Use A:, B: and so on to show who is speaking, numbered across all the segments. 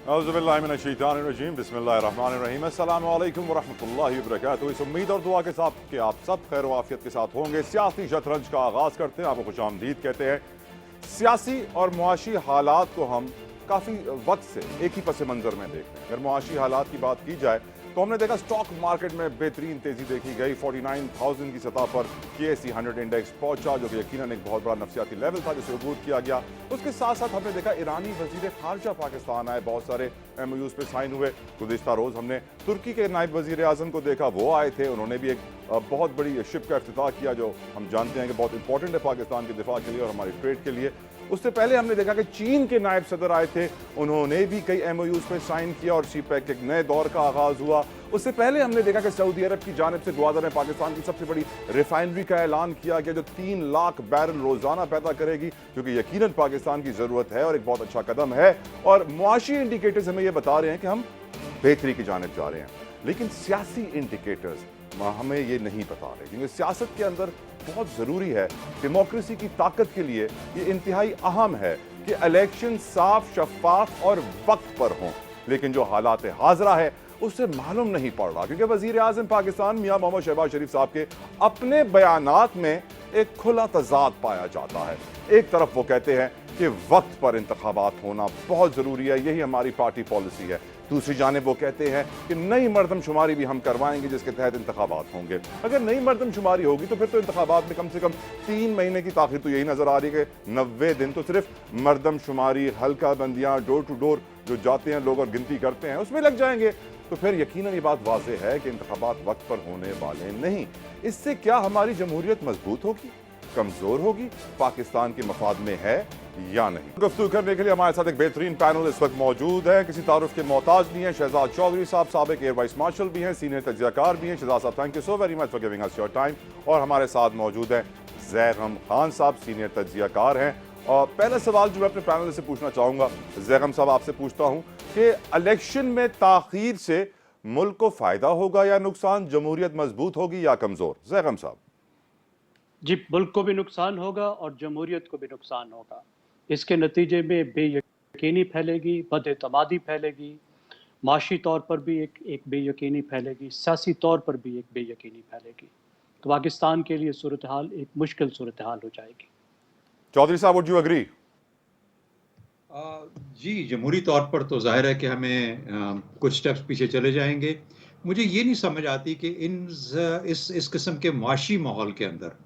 A: औज़ुबिल्लाहिमिनश्शैतानिर्रजीम बिस्मिल्लाहिर्रहमानिर्रहीम अस्सलामु अलैकुम वरहमतुल्लाहि वबरकातुहू। इस उम्मीद और दुआ के साथ कि आप सब खैर व आफियत के साथ होंगे। सियासी शतरंज का आगाज़ करते हैं, आपको खुशामदीद कहते हैं। सियासी और मुआशी हालात को हम काफ़ी वक्त से एक ही पस मंज़र में देख रहे हैं। अगर मुआशी हालात की बात की जाए तो हमने देखा स्टॉक मार्केट में बेहतरीन तेज़ी देखी गई। 49,000 की सतह पर KSE 100 इंडेक्स पहुंचा, जो कि यकीनन एक बहुत बड़ा नफसियाती लेवल था जिसे अबूर किया गया। उसके साथ साथ हमने देखा ईरानी वज़ीर ख़ारजा पाकिस्तान आए, बहुत सारे MOUs पे साइन हुए। गुज़िश्ता रोज़ हमने तुर्की के नायब वज़ीर आज़म को देखा, वो आए थे, उन्होंने भी एक बहुत बड़ी शिप का इफ्तिताह किया, जो हम जानते हैं कि बहुत इंपॉर्टेंट है पाकिस्तान के दिफा के लिए और हमारी ट्रेड के लिए। उससे पहले हमने देखा कि चीन के नायब सदर आए थे, उन्होंने भी कई MOUs पे साइन किया और CPEC के एक नए दौर का आगाज़ हुआ। उससे पहले हमने देखा कि सऊदी अरब की जानिब से ग्वादर ने पाकिस्तान की सबसे बड़ी रिफाइनरी का ऐलान किया गया, जो 3 लाख बैरल रोज़ाना पैदा करेगी, जो कि यकीनन पाकिस्तान की ज़रूरत है और एक बहुत अच्छा कदम है। और मुआशी इंडिकेटर्स हमें यह बता रहे हैं कि हम बेहतरी की जानिब जा रहे हैं। लेकिन सियासी इंडिकेटर्स हमें ये नहीं बता रहे, क्योंकि सियासत के अंदर बहुत ज़रूरी है, डेमोक्रेसी की ताकत के लिए ये इंतहाई अहम है कि इलेक्शन साफ, शफाफ और वक्त पर हों। लेकिन जो हालात हाजरा है उससे मालूम नहीं पड़ रहा, क्योंकि वज़ीर आज़म पाकिस्तान मियां मोहम्मद शहबाज शरीफ साहब के अपने बयानात में एक खुला तज़ाद पाया जाता है। एक तरफ वो कहते हैं कि वक्त पर इंतखाबात होना बहुत ज़रूरी है, यही हमारी पार्टी पॉलिसी है। दूसरी जानिब वो कहते हैं कि नई मरदमशुमारी भी हम करवाएंगे, जिसके तहत इंतखाबात होंगे। अगर नई मरदमशुमारी होगी तो फिर तो इंतखाबात में कम से कम 3 महीने की ताख़ीर तो यही नज़र आ रही है कि 90 दिन तो सिर्फ मरदमशुमारी, हल्का बंदियाँ, डोर टू डोर जो जाते हैं लोग और गिनती करते हैं, उसमें लग जाएंगे। तो फिर यकीनन ये बात वाज़ेह है कि इंतखाबात वक्त पर होने वाले नहीं। इससे क्या हमारी जमहूरियत मजबूत होगी, कमज़ोर होगी, पाकिस्तान के मफाद में है या नहीं? गुफ्तगू करने के लिए हमारे साथ एक बेहतरीन पैनल इस वक्त मौजूद है। किसी तारुफ के मोहताज नहीं है। शहजाद चौधरी साहब साबिक एयर वाइस मार्शल भी हैं, सीनियर तजियाकार भी हैं। शहजाद साहब, thank you so very much for giving us your time. और हमारे साथ मौजूद हैं ज़ैगम खान साहब, सीनियर तजियाकार हैं। और पहला सवाल जो मैं अपने पैनल से पूछना चाहूँगा, ज़ैगम साहब आपसे पूछता हूँ कि इलेक्शन में ताख़ीर से मुल्क को फ़ायदा होगा या नुकसान, जमहूरियत मजबूत होगी या कमज़ोर? ज़ैगम साहब।
B: जी, मुल्क को भी नुकसान होगा और जमहूरियत को भी नुकसान होगा। इसके नतीजे में बेयकीनी फैलेगी, बदएतमादी फैलेगी, माशी तौर पर भी एक बेयकीनी फैलेगी, सियासी तौर पर भी एक बेयकीनी फैलेगी। तो पाकिस्तान के लिए सूरत हाल एक मुश्किल सूरत हाल हो जाएगी।
A: चौधरी साहब, वुड यू एग्री?
C: जी, जमहूरी तौर पर तो ज़ाहिर है कि हमें कुछ स्टेप्स पीछे चले जाएँगे। मुझे ये नहीं समझ आती कि इस किस्म के मुआशी माहौल के अंदर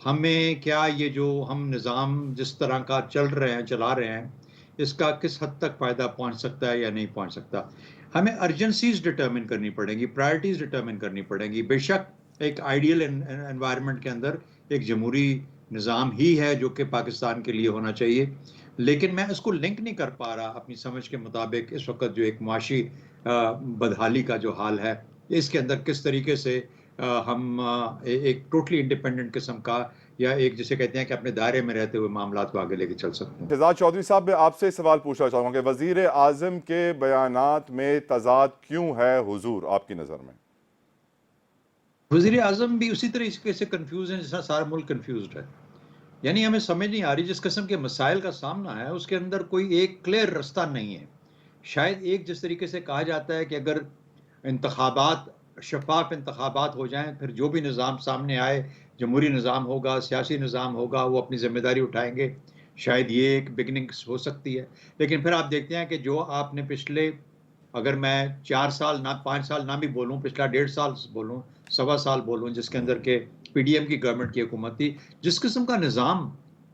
C: हमें क्या ये जो हम निज़ाम जिस तरह का चला रहे हैं, इसका किस हद तक फ़ायदा पहुँच सकता है या नहीं पहुँच सकता। हमें अर्जेंसीज़ डिटरमिन करनी पड़ेंगी, प्रायोरिटीज़ डिटरमिन करनी पड़ेंगी। बेशक एक आइडियल एनवायरनमेंट के अंदर एक जमहूरी निज़ाम ही है जो कि पाकिस्तान के लिए होना चाहिए। लेकिन मैं इसको लिंक नहीं कर पा रहा अपनी समझ के मुताबिक इस वक़्त जो एक मुआशी बदहाली का जो हाल है, इसके अंदर किस तरीके से हम एक टोटली इंडिपेंडेंट किस्म का या एक जिसे कहते हैं कि अपने दायरे में रहते हुए मामलात को आगे लेके चल सकते हैं।
A: शहजाद चौधरी साहब, मैं आपसे सवाल पूछना चाहूँगा कि वज़ीर आज़म के बयानात में तज़ाद क्यों है हुज़ूर आपकी नज़र में?
C: वज़ीर आज़म भी उसी तरीके से कन्फ्यूज़ हैं जिस तरह सारा मुल्क कन्फ्यूज़्ड है। यानी हमें समझ नहीं आ रही जिस किस्म के मसाइल का सामना है उसके अंदर कोई एक क्लियर रास्ता नहीं है। शायद एक जिस तरीके से कहा जाता है कि अगर इंतखाबात शफ़ाफ़ इंतखाबात हो जाएँ, फिर जो भी निज़ाम सामने आए, जमहूरी निज़ाम होगा, सियासी निज़ाम होगा, वो अपनी ज़िम्मेदारी उठाएँगे। शायद ये एक बिगिनिंग्स हो सकती है। लेकिन फिर आप देखते हैं कि जो आपने पिछले अगर मैं 4 साल ना 5 साल ना भी बोलूँ, पिछला 1.5 साल बोलूँ, सवा साल बोलूँ, जिसके अंदर के पीडीएम की गवर्नमेंट की हुकूमत थी, जिस किस्म का निज़ाम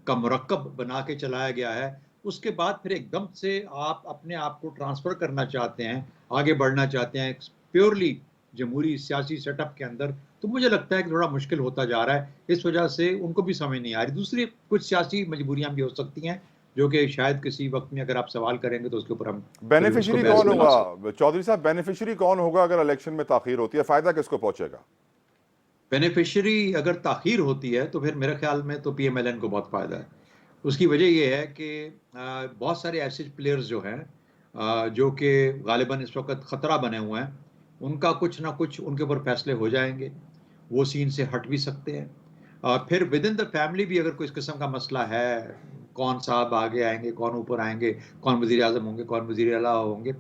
C: का मुरक्कब बना के चलाया गया है, उसके बाद फिर एकदम से आप अपने आप को ट्रांसफ़र करना चाहते हैं, आगे बढ़ना चाहते हैं, प्योरली जमहूरी सियासी सेटअप के अंदर, तो मुझे लगता है कि थोड़ा मुश्किल होता जा रहा है। इस वजह से उनको भी समझ नहीं आ रही। दूसरी कुछ सियासी मजबूरियाँ भी हो सकती हैं, जो कि शायद किसी वक़्त में अगर आप सवाल करेंगे तो उसके ऊपर हम फिर उसको
A: बेनिफिशियरी
C: बहस
A: कौन
C: में ला सकते हैं।
A: होगा चौधरी साहब? बेनिफिशियरी कौन होगा अगर इलेक्शन में ताख़ीर होती है? फ़ायदा किसको पहुँचेगा?
C: बेनिफिशियरी अगर ताख़ीर होती है तो फिर मेरे ख़्याल में तो पीएमएलएन को बहुत फ़ायदा है। उसकी वजह ये है कि बहुत सारे ऐसे प्लेयर्स जो हैं जो कि ग़ालिबन इस वक़्त ख़तरा बने हुए हैं, उनका कुछ ना कुछ उनके ऊपर फ़ैसले हो जाएँगे। वो सीन से हट भी सकते हैं। फिर विदिन द फैमिली भी अगर कोई इस किस्म का मसला है, कौन साहब आगे आएंगे, कौन ऊपर आएंगे, कौन वजीर आजम होंगे, कौन वजीर आला होंगे,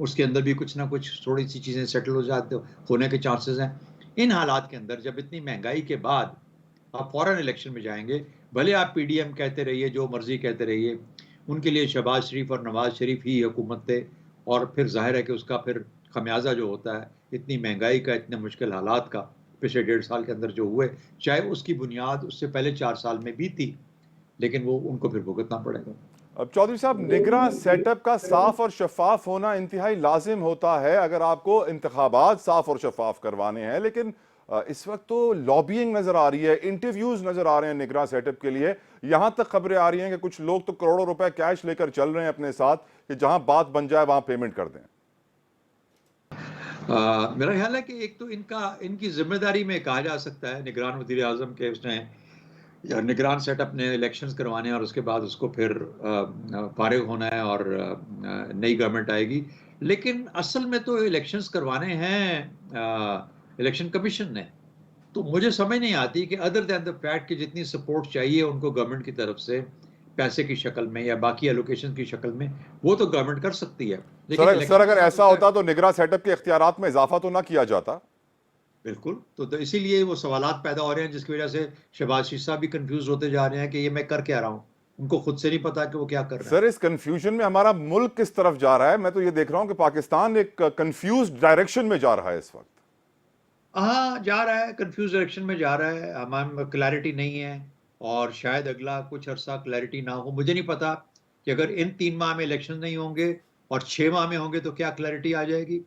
C: उसके अंदर भी कुछ ना कुछ थोड़ी सी चीज़ें सेटल होने के चांसेस हैं। इन हालात के अंदर जब इतनी महंगाई के बाद आप फौरन इलेक्शन में जाएंगे, भले आप पीडीएम कहते रहिए, जो मर्जी कहते रहिए, उनके लिए शहबाज शरीफ और नवाज शरीफ ही हुकूमत थे, और फिर जाहिर है कि उसका फिर खमियाजा जो होता है इतनी महंगाई का, इतने मुश्किल हालात का पिछले 1.5 साल के अंदर जो हुए, चाहे उसकी बुनियाद उससे पहले 4 साल में भी थी, लेकिन वो उनको फिर भुगतना पड़ेगा।
A: अब चौधरी साहब, निगरां सेटअप का साफ और शफाफ होना इंतहाई लाजिम होता है अगर आपको इंतखाबात साफ और शफाफ करवाने हैं, लेकिन इस वक्त तो लॉबिंग नजर आ रही है, इंटरव्यूज नजर आ रहे हैं निगरां सेटअप के लिए। यहां तक खबरें आ रही हैं कि कुछ लोग तो करोड़ों रुपए कैश लेकर चल रहे हैं अपने साथ कि जहां बात बन जाए वहां पेमेंट कर दें।
C: मेरा ख्याल है कि एक तो इनकी जिम्मेदारी में कहा जा सकता है निगरान वजीर आजम के, उसने या निगरान सेटअप ने इलेक्शंस करवाने हैं और उसके बाद उसको फिर फारिग होना है और नई गवर्नमेंट आएगी। लेकिन असल में तो इलेक्शंस करवाने हैं इलेक्शन कमीशन ने। तो मुझे समझ नहीं आती कि अदर दैन द फैक्ट कि जितनी सपोर्ट चाहिए उनको गवर्नमेंट की तरफ से पैसे की शक्ल में या बाकी एलोकेशन की शक्ल में, वो तो गवर्नमेंट कर सकती है।
A: सर अगर ऐसा होता तो निगरां सेटअप के इख्तियारात में इजाफा तो ना किया जाता।
C: बिल्कुल, तो इसीलिए वो सवालात पैदा हो रहे हैं, जिसकी वजह से शहबाज शरीफ साहब भी कंफ्यूज होते जा रहे हैं कि ये मैं कर क्या रहा हूँ। उनको खुद से नहीं पता कि वो क्या कर रहे हैं।
A: सर, इस कंफ्यूजन में हमारा मुल्क किस तरफ जा रहा है? मैं तो ये देख रहा हूं कि पाकिस्तान एक कंफ्यूज डायरेक्शन में जा रहा है इस वक्त।
C: हाँ, जा रहा है, कंफ्यूज डायरेक्शन में जा रहा है। हमारे क्लैरिटी नहीं है और शायद अगला कुछ अरसा क्लैरिटी ना हो। मुझे नहीं पता कि अगर इन 3 माह में इलेक्शन नहीं होंगे और 6 माह में होंगे तो क्या क्लैरिटी आ जाएगी,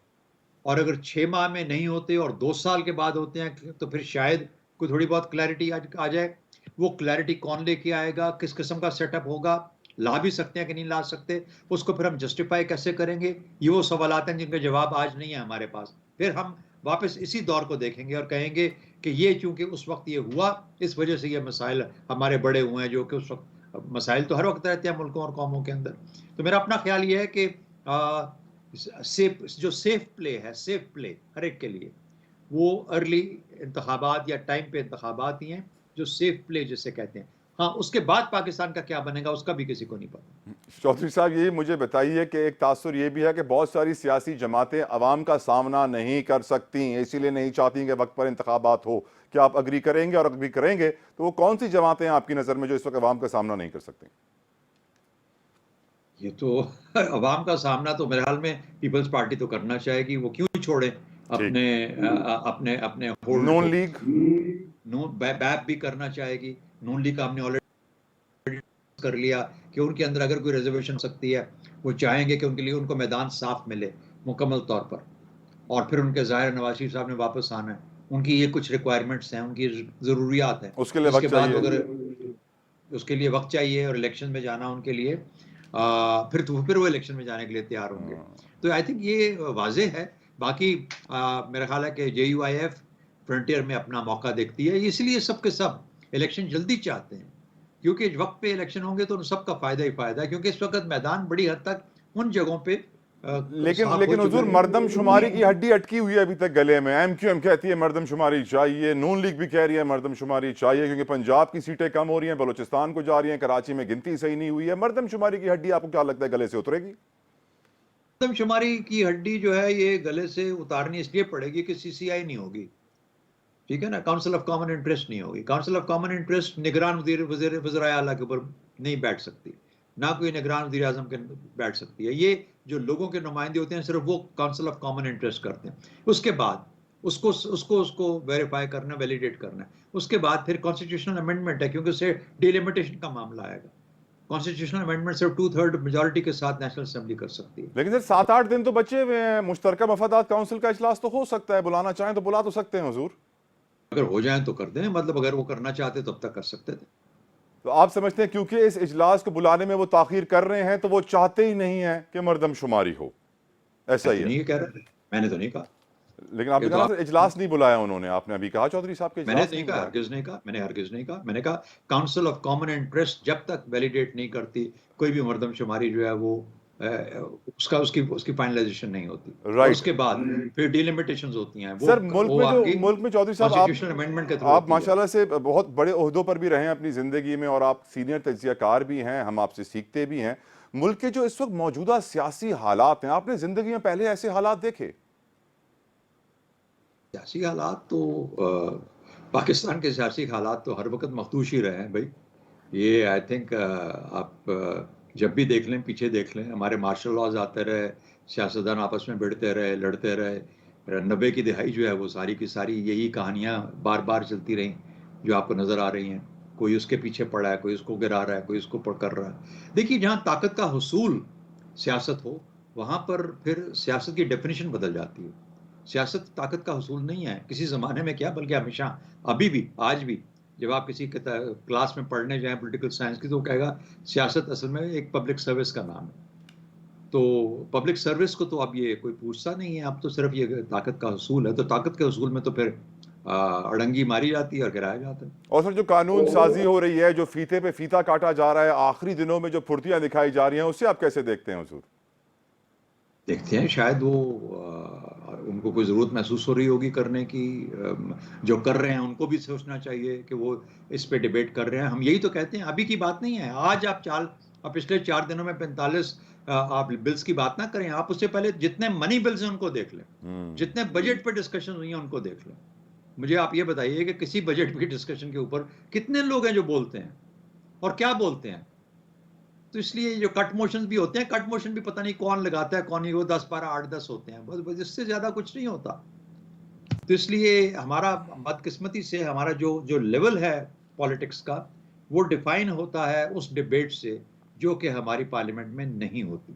C: और अगर 6 माह में नहीं होते और 2 साल के बाद होते हैं तो फिर शायद कोई थोड़ी बहुत क्लैरिटी आ जाए। वो क्लैरिटी कौन लेके आएगा, किस किस्म का सेटअप होगा, ला भी सकते हैं कि नहीं ला सकते, उसको फिर हम जस्टिफाई कैसे करेंगे, ये वो सवालात हैं जिनके जवाब आज नहीं है हमारे पास। फिर हम वापस इसी दौर को देखेंगे और कहेंगे कि ये चूंकि उस वक्त ये हुआ, इस वजह से ये मसाइल हमारे बड़े हुए हैं, जो कि उस वक्त मसाइल तो हर वक्त रहते हैं मुल्कों और कौमों के अंदर। तो मेरा अपना ख्याल ये है कि सेफ प्ले है, सेफ प्ले हर एक के लिए, वो अर्ली इंतखाबात या टाइम पे इंतखाबात ही हैं, जो सेफ प्ले जिसे कहते हैं। हाँ, उसके बाद पाकिस्तान का क्या बनेगा उसका भी किसी को नहीं पता।
A: चौधरी साहब, ये मुझे बताइए कि एक तासुर ये भी है कि बहुत सारी सियासी जमातें अवाम का सामना नहीं कर सकती, इसीलिए नहीं चाहती कि वक्त पर इंतखाबात हो। क्या आप अग्री करेंगे? और अग्री करेंगे तो वो कौन सी जमातें हैं आपकी नज़र में जो इस वक्त अवाम का सामना नहीं कर सकती?
C: ये तो अवाम का सामना तो मेरे ख्याल में पीपल्स पार्टी तो करना चाहेगी। वो क्यों छोड़े अपने अपने अपने होल्ड
A: नून लीग,
C: नून बैप भी करना चाहेगी। नून लीग का हमने ऑलरेडी कर लिया कि उनके अंदर अगर कोई रिजर्वेशन हो सकती है, वो चाहेंगे कि उनके लिए उनको मैदान साफ मिले मुकम्मल तौर पर, और फिर उनके ज़ाहिर नवाज शरीफ साहब ने वापस आना है। उनकी ये कुछ रिक्वायरमेंट्स हैं, उनकी ज़रूरियात हैं,
A: उसके लिए वक्त चाहिए।
C: अगर उसके लिए वक्त चाहिए और इलेक्शन में जाना उनके लिए, फिर वो इलेक्शन में जाने के लिए तैयार होंगे। तो आई थिंक ये वाज़ेह है। बाकी मेरा ख्याल है कि JUIF फ्रंटियर में अपना मौका देखती है, इसलिए सब के सब इलेक्शन जल्दी चाहते हैं, क्योंकि वक्त पे इलेक्शन होंगे तो उन सबका फायदा ही फायदा है, क्योंकि इस वक्त मैदान बड़ी हद तक उन जगहों पे
A: लेकिन हुजूर, मर्दमशुमारी की हड्डी अटकी हुई है अभी तक गले में। MQM कहती है मर्दमशुमारी चाहिए, नून लीग भी कह रही है मर्दमशुमारी चाहिए, क्योंकि पंजाब की सीटें कम हो रही हैं, बलूचिस्तान को जा रही हैं, कराची में गिनती सही नहीं हुई है। मर्दमशुमारी की हड्डी आपको क्या लगता है गले से उतरेगी?
C: मर्दमशुमारी की हड्डी जो है ये गले से उतारनी इसलिए पड़ेगी कि CCI नहीं होगी, ठीक है ना, काउंसिल ऑफ कॉमन इंटरेस्ट नहीं होगी। काउंसिल ऑफ कॉमन इंटरेस्ट निगरान वज़ीर आला के ऊपर नहीं बैठ सकती, ना कोई निगरान वज़ीर आज़म के बैठ सकती है। ये जो लोगों के नुमाइंदे होते हैं सिर्फ वो काउंसिल ऑफ कॉमन इंटरेस्ट करते हैं। उसके बाद उसको वेरीफाई करना, वैलिडेट करना। उसके बाद फिर कॉन्स्टिट्यूशनल अमेंडमेंट है, क्योंकि उससे डिलिमिटेशन का मामला आएगा। कॉन्स्टिट्यूशनल अमेंडमेंट सिर्फ 2/3 मेजॉरिटी के साथ नेशनल असेंबली कर सकती है।
A: लेकिन सर 7-8 दिन तो बचे हुए हैं, मुश्तरका मफादात काउंसिल का इजलास तो हो सकता है, बुलाना चाहें तो बुला तो सकते हैं हुजूर।
C: अगर हो जाए तो कर दें, मतलब अगर वो करना चाहते तब तक कर सकते थे।
A: तो आप समझते हैं क्योंकि इस इजलास को बुलाने में वो ताखीर कर रहे हैं तो वो चाहते ही नहीं है कि मर्दमशुमारी हो? ऐसा ही है?
C: नहीं कह रहे, मैंने तो नहीं कहा।
A: लेकिन आपने कहा सर इजलास नहीं बुलाया उन्होंने, आपने अभी कहा चौधरी साहब के
C: मैंने नहीं कहा, हरगिज़ नहीं कहा, मैंने हरगिज़ नहीं कहा। मैंने कहा काउंसिल ऑफ कॉमन इंटरेस्ट जब तक वैलिडेट नहीं करती कोई भी मर्दमशुमारी जो है वो उसका उसकी उसकी फाइनलाइजेशन नहीं होती। और
A: राइट।
C: उसके बाद फिर डिलिमिटेशंस होती हैं,
A: सर
C: वो आके
A: मुल्क में चौधरी साहब
C: कॉन्स्टिट्यूशनल अमेंडमेंट के थ्रू
A: आप
C: होती है।
A: माशाल्लाह से बहुत बड़े ओहदों पर भी रहे हैं अपनी ज़िंदगी में और आप सीनियर तज्ज़ियाकार भी हैं, हम आपसे सीखते भी हैं। मुल्क के जो इस वक्त मौजूदा सियासी हालात हैं, आपने ज़िंदगी में पहले ऐसे हालात देखे?
C: सियासी हालात तो पाकिस्तान के सियासी हालात तो हर वक्त मखदूश ही रहे हैं भाई। ये आई थिंक आप जब भी देख लें, पीछे देख लें, हमारे मार्शल लॉज आते रहे, सियासतदान आपस में भिड़ते रहे, लड़ते रहे। 90 की दिहाई जो है वो सारी की सारी यही कहानियां बार बार चलती रहीं जो आपको नज़र आ रही हैं। कोई उसके पीछे पड़ा है, कोई उसको गिरा रहा है, कोई उसको कर रहा है। देखिए, जहाँ ताकत का हुसूल सियासत हो, वहाँ पर फिर सियासत की डेफिनेशन बदल जाती है। सियासत ताकत का हुसूल नहीं है, किसी ज़माने में क्या, बल्कि हमेशा, अभी भी, आज भी। जब आप किसी क्लास में पढ़ने जाएं पॉलिटिकल साइंस की, तो वो कहेगा सियासत असल में एक पब्लिक सर्विस का नाम है। तो पब्लिक सर्विस को तो अब ये कोई पूछता नहीं है, अब तो सिर्फ ये ताकत का हुसूल है। तो ताकत के हुसूल में तो फिर अड़ंगी मारी जाती है और गिराया जाता है।
A: और सर जो कानून साजी हो रही है, जो फीते पे फीता काटा जा रहा है, आखिरी दिनों में जो फुर्तियां दिखाई जा रही हैं, उससे आप कैसे देखते हैं हुजूर?
C: देखते हैं, शायद वो उनको कोई ज़रूरत महसूस हो रही होगी करने की। जो कर रहे हैं उनको भी सोचना चाहिए कि वो इस पे डिबेट कर रहे हैं। हम यही तो कहते हैं, अभी की बात नहीं है। आज आप पिछले 4 दिनों में 45 आप बिल्स की बात ना करें, आप उससे पहले जितने मनी बिल्स हैं उनको देख लें, जितने बजट पे डिस्कशन हुई है उनको देख लें। मुझे आप ये बताइए कि किसी बजट की डिस्कशन के ऊपर कितने लोग हैं जो बोलते हैं, और क्या बोलते हैं। तो इसलिए जो कट मोशन भी होते हैं, कट मोशन भी पता नहीं कौन लगाता है, कौन नहीं, वो 10 12 8 10 होते हैं, बस इससे ज्यादा कुछ नहीं होता। तो इसलिए हमारा, बदकिस्मती से हमारा जो जो लेवल है पॉलिटिक्स का, वो डिफाइन होता है उस डिबेट से जो कि हमारी पार्लियामेंट में नहीं होती।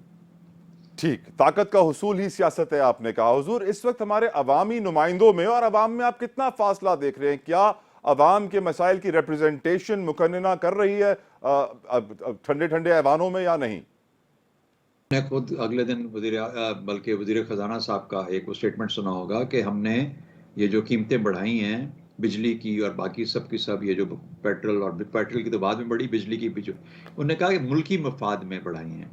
A: ठीक, ताकत का हुसूल ही सियासत है, आपने कहा। हुजूर, इस वक्त हमारे अवामी नुमाइंदों में और अवाम में आप कितना फासला देख रहे हैं? क्या अवाम के मसाइल की रिप्रेजेंटेशन मुकन्नना कर रही है ठंडे ठंडे ऐवानों में या नहीं?
C: मैं खुद अगले दिन बल्कि वजीर खजाना साहब का एक स्टेटमेंट सुना होगा कि हमने ये जो कीमतें बढ़ाई हैं बिजली की और बाकी सब की सब, ये जो पेट्रोल, और पेट्रोल की तो बाद में बढ़ी, बिजली की भी जो उन्होंने कहा कि मुल्की मफाद में बढ़ाई हैं।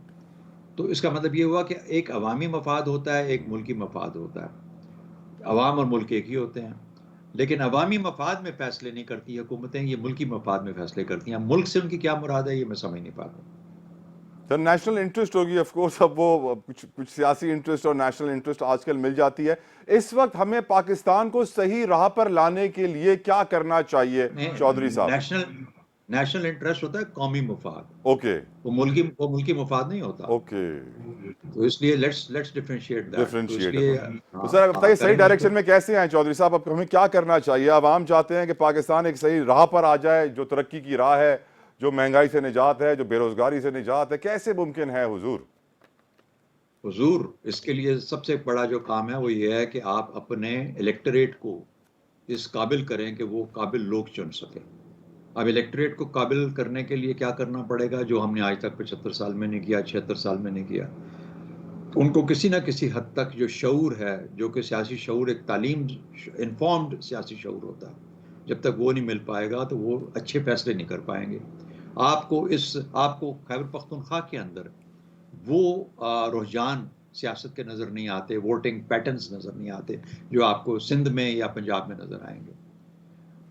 C: तो इसका मतलब ये हुआ कि एक अवामी मफाद होता है, एक मुल्की मफाद होता है। अवाम और मुल्क एक ही होते हैं, लेकिन अवामी मफाद में फैसले नहीं करती हुकूमतें, ये मुल्की मफाद में फैसले करती हैं। मुल्क से उनकी क्या मुराद है, ये मैं समझ नहीं पाता।
A: सर, नेशनल इंटरेस्ट होगी ऑफ कोर्स। अब वो कुछ सियासी इंटरेस्ट और नेशनल इंटरेस्ट आजकल मिल जाती है। इस वक्त हमें पाकिस्तान को सही राह पर लाने के लिए क्या करना चाहिए चौधरी साहब?
C: नेशनल इंटरेस्ट होता है कौमी मुफाद,
A: ओके
C: वो मुल्की मुफाद नहीं होता।
A: ओके,
C: तो इसलिए लेट्स डिफरेंशिएट दैट। तो
A: डिफरेंशिएट।
C: इसलिए
A: तो सर बताइए, सही
C: करेंगे
A: डायरेक्शन
C: उसको।
A: में कैसे आए चौधरी साहब? अब हमें क्या करना चाहिए? आवाम चाहते हैं कि पाकिस्तान एक सही राह पर आ जाए, जो तरक्की की राह है, जो महंगाई से निजात है, जो बेरोजगारी से निजात है। कैसे मुमकिन है हुजूर?
C: हुजूर, इसके लिए सबसे बड़ा जो काम है वो ये है कि आप अपने इलेक्टोरेट को इस काबिल करें कि वो काबिल लोग चुन सके। अब इलेक्टोरेट को काबिल करने के लिए क्या करना पड़ेगा, जो हमने आज तक 75 साल में नहीं किया, 76 साल में नहीं किया। उनको किसी ना किसी हद तक जो शऊर है, जो कि सियासी शऊर एक तालीम इन्फॉर्म्ड सियासी शऊर होता है, जब तक वो नहीं मिल पाएगा तो वो अच्छे फैसले नहीं कर पाएंगे। आपको खैबर पख्तूनख्वा के अंदर वो रुझान सियासत के नज़र नहीं आते, वोटिंग पैटर्न्स नज़र नहीं आते जो आपको सिंध में या पंजाब में नज़र आएंगे।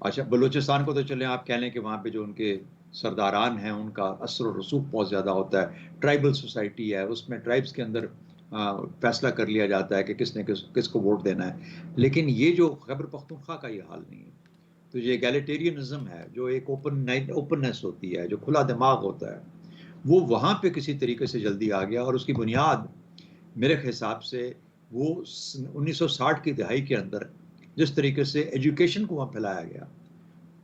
C: अच्छा, बलूचिस्तान को तो चलें, आप कह लें कि वहाँ पे जो उनके सरदारान हैं उनका असर और रसूख बहुत ज़्यादा होता है। ट्राइबल सोसाइटी है, उसमें ट्राइब्स के अंदर फैसला कर लिया जाता है कि किसने किसको वोट देना है। लेकिन ये जो खैबर पख्तूनख्वा का ये हाल नहीं है। तो ये एगैलिटेरियनिज्म है, जो एक ओपननेस होती है, जो खुला दिमाग होता है, वो वहाँ पे किसी तरीके से जल्दी आ गया। और उसकी बुनियाद मेरे हिसाब से वो 1960 की दहाई के अंदर जिस तरीके से एजुकेशन को वहाँ फैलाया गया,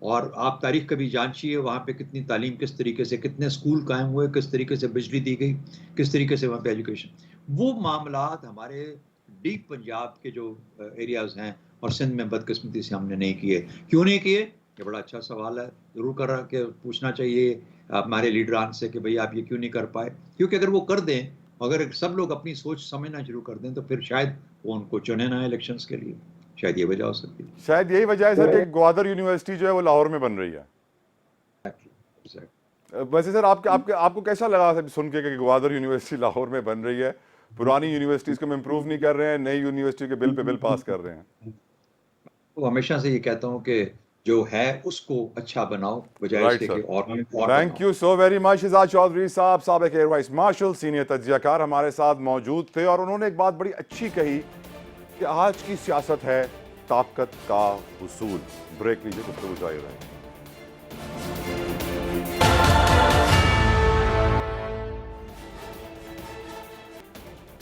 C: और आप तारीख कभी जांचिए वहाँ पे कितनी तालीम, किस तरीके से कितने स्कूल कायम हुए, किस तरीके से बिजली दी गई, किस तरीके से वहाँ पे एजुकेशन, वो मामलात हमारे डीप पंजाब के जो एरियाज हैं और सिंध में बदकिस्मती से हमने नहीं किए। क्यों नहीं किए? ये बड़ा अच्छा सवाल है, जरूर कर के पूछना चाहिए हमारे लीडरान से कि भाई आप ये क्यों नहीं कर पाए। क्योंकि अगर वो कर दें, अगर सब लोग अपनी सोच समझना शुरू कर दें, तो फिर शायद वो उनको चुने ना इलेक्शंस के लिए। शायद ये वजह हो सकती है।
A: शायद यही वजह है सर कि ग्वादर यूनिवर्सिटी जो है वो लाहौर में बन रही है। वैसे सर आपको कैसा लगा था सुन के कि ग्वादर यूनिवर्सिटी लाहौर में बन रही है? पुरानी यूनिवर्सिटीज को हम इम्प्रूव नहीं कर रहे हैं, नई यूनिवर्सिटी के बिल पे बिल पास कर रहे हैं।
C: तो हमेशा से ये कहता हूँ कि जो है उसको अच्छा बनाओ बजाय
A: राइट
C: इसके
A: सर,
C: कि और
A: थैंक
C: बनाओ।
A: You so very much. Shahzad Chaudhry साहब, साबिक एयर वाइस मार्शल, सीनियर तज्जियाकार हमारे साथ मौजूद थे और उन्होंने एक बात बड़ी अच्छी कही कि आज की सियासत है ताकत का हुसूल। ब्रेक लीजिए, गुफ्तगू जारी रहेगी।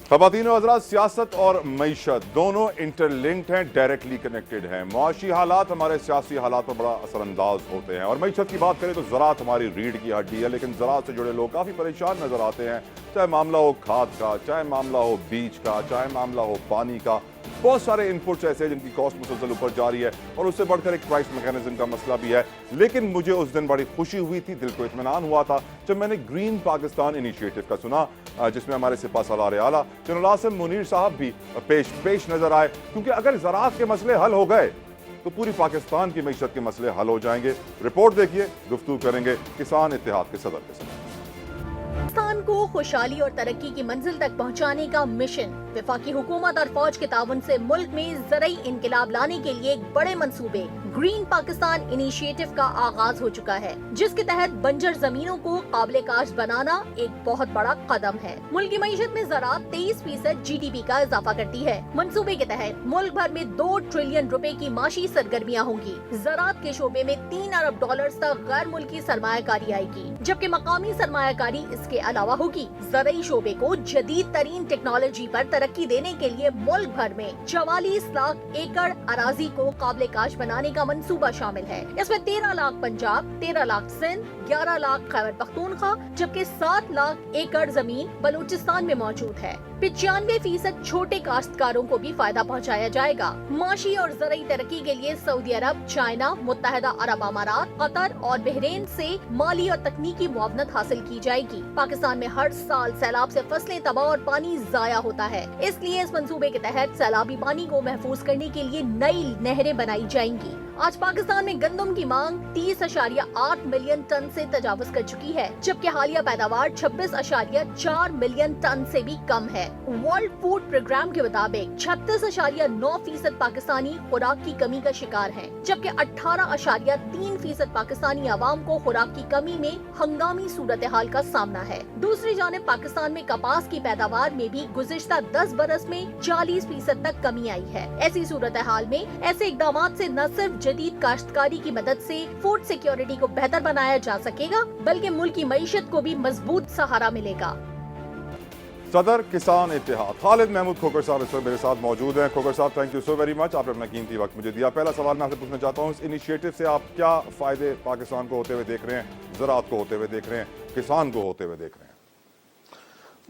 A: ख़वातीन और हज़रात, सियासत और मईशत दोनों इंटरलिंक्ड हैं, डायरेक्टली कनेक्टेड हैं। मुआशी हालात हमारे सियासी हालात पर बड़ा असरअंदाज होते हैं। और मईशत की बात करें तो ज़राअत हमारी रीढ़ की हड्डी है, लेकिन ज़राअत से जुड़े लोग काफ़ी परेशान नज़र आते हैं। चाहे मामला हो खाद का, चाहे मामला हो बीज का, चाहे मामला हो पानी का। बहुत सारे इनपुट्स ऐसे हैं जिनकी कॉस्ट मुसलसल ऊपर जा रही है और उससे बढ़कर एक प्राइस मैकेनिज्म का मसला भी है। लेकिन मुझे उस दिन बड़ी खुशी हुई थी, दिल को इत्मीनान हुआ था जब मैंने ग्रीन पाकिस्तान इनिशिएटिव का सुना, जिसमें हमारे सिपा सालार आला जनरल आसिम मुनीर साहब भी पेश नजर आए। क्योंकि अगर ज़राअत के मसले हल हो गए तो पूरी पाकिस्तान की मईशत के मसले हल हो जाएंगे। रिपोर्ट देखिए, गुफ्तगू करेंगे किसान इत्तेहाद के सदर के साथ।
D: पाकिस्तान को खुशहाली और तरक्की की मंजिल तक पहुंचाने का मिशन, वफाकी हुकूमत और फौज के ताउन से मुल्क में ज़रई इनकलाब लाने के लिए एक बड़े मंसूबे ग्रीन पाकिस्तान इनिशिएटिव का आगाज हो चुका है, जिसके तहत बंजर जमीनों को काबिल काश्त बनाना एक बहुत बड़ा कदम है। मुल्क की मईशत में ज़राअत 23% GDP का इजाफा करती है। मंसूबे के तहत मुल्क भर में 2 ट्रिलियन रुपए की माशी सरगर्मियाँ होंगी। ज़राअत के शोबे में $3 अरब तक गैर मुल्की सरमायाकारी आएगी, जबकि मकामी सरमायाकारी इसके अलावा होगी। ज़रई शोबे को जदीद तरीन टेक्नोलॉजी पर तरक्की देने के लिए मुल्क भर में 44 लाख एकड़ अराजी को काबिल काश बनाने का मंसूबा शामिल है। इसमें 13 लाख पंजाब, 13 लाख सिंध, 11 लाख खैबर पख्तूनख्वा, जबकि 7 लाख एकड़ जमीन बलूचिस्तान में मौजूद है। 95% छोटे काश्तकारों को भी फायदा पहुंचाया जाएगा। माशी और ज़रई तरक्की के लिए सऊदी अरब, चाइना, मुत्तहदा अरब अमारात, कतर और बहरीन से माली और तकनीकी मुआवनत हासिल की जाएगी। पाकिस्तान में हर साल सैलाब से फसलें तबाह और पानी जाया होता है, इसलिए इस मंसूबे के तहत सैलाबी पानी को महफूज करने के लिए नई नहरें बनाई जाएंगी। आज पाकिस्तान में गंदम की मांग 30.8 मिलियन टन से तजावुज कर चुकी है, जबकि हालिया पैदावार 26.4 मिलियन टन से भी कम है। वर्ल्ड फूड प्रोग्राम के मुताबिक 36.9% पाकिस्तानी खुराक की कमी का शिकार हैं, जबकि 18.3% पाकिस्तानी आवाम को खुराक की कमी में हंगामी सूरत हाल का सामना है। दूसरी जानिब पाकिस्तान में कपास की पैदावार में भी गुज़िश्ता 10 बरस में 40% तक कमी आई है। ऐसी सूरत हाल में ऐसे इकदाम से न सिर्फ जदीद काश्तकारी की मदद से फूड सिक्योरिटी को बेहतर बनाया जा सकेगा, बल्कि मुल्क की मईशत को भी मजबूत सहारा मिलेगा।
A: सदर किसान इत्तेहाद खालिद महमूद खोकर साहब इस वक्त मेरे साथ मौजूद हैं। खोकर साहब, thank you so very much, आपने अपना कीमती वक्त मुझे दिया। पहला सवाल मैं आपसे पूछना चाहता हूँ, इस इनिशिएटिव से आप क्या फ़ायदे पाकिस्तान को होते हुए देख रहे हैं, ज़राअत को होते हुए देख रहे हैं, किसान को होते हुए देख रहे हैं?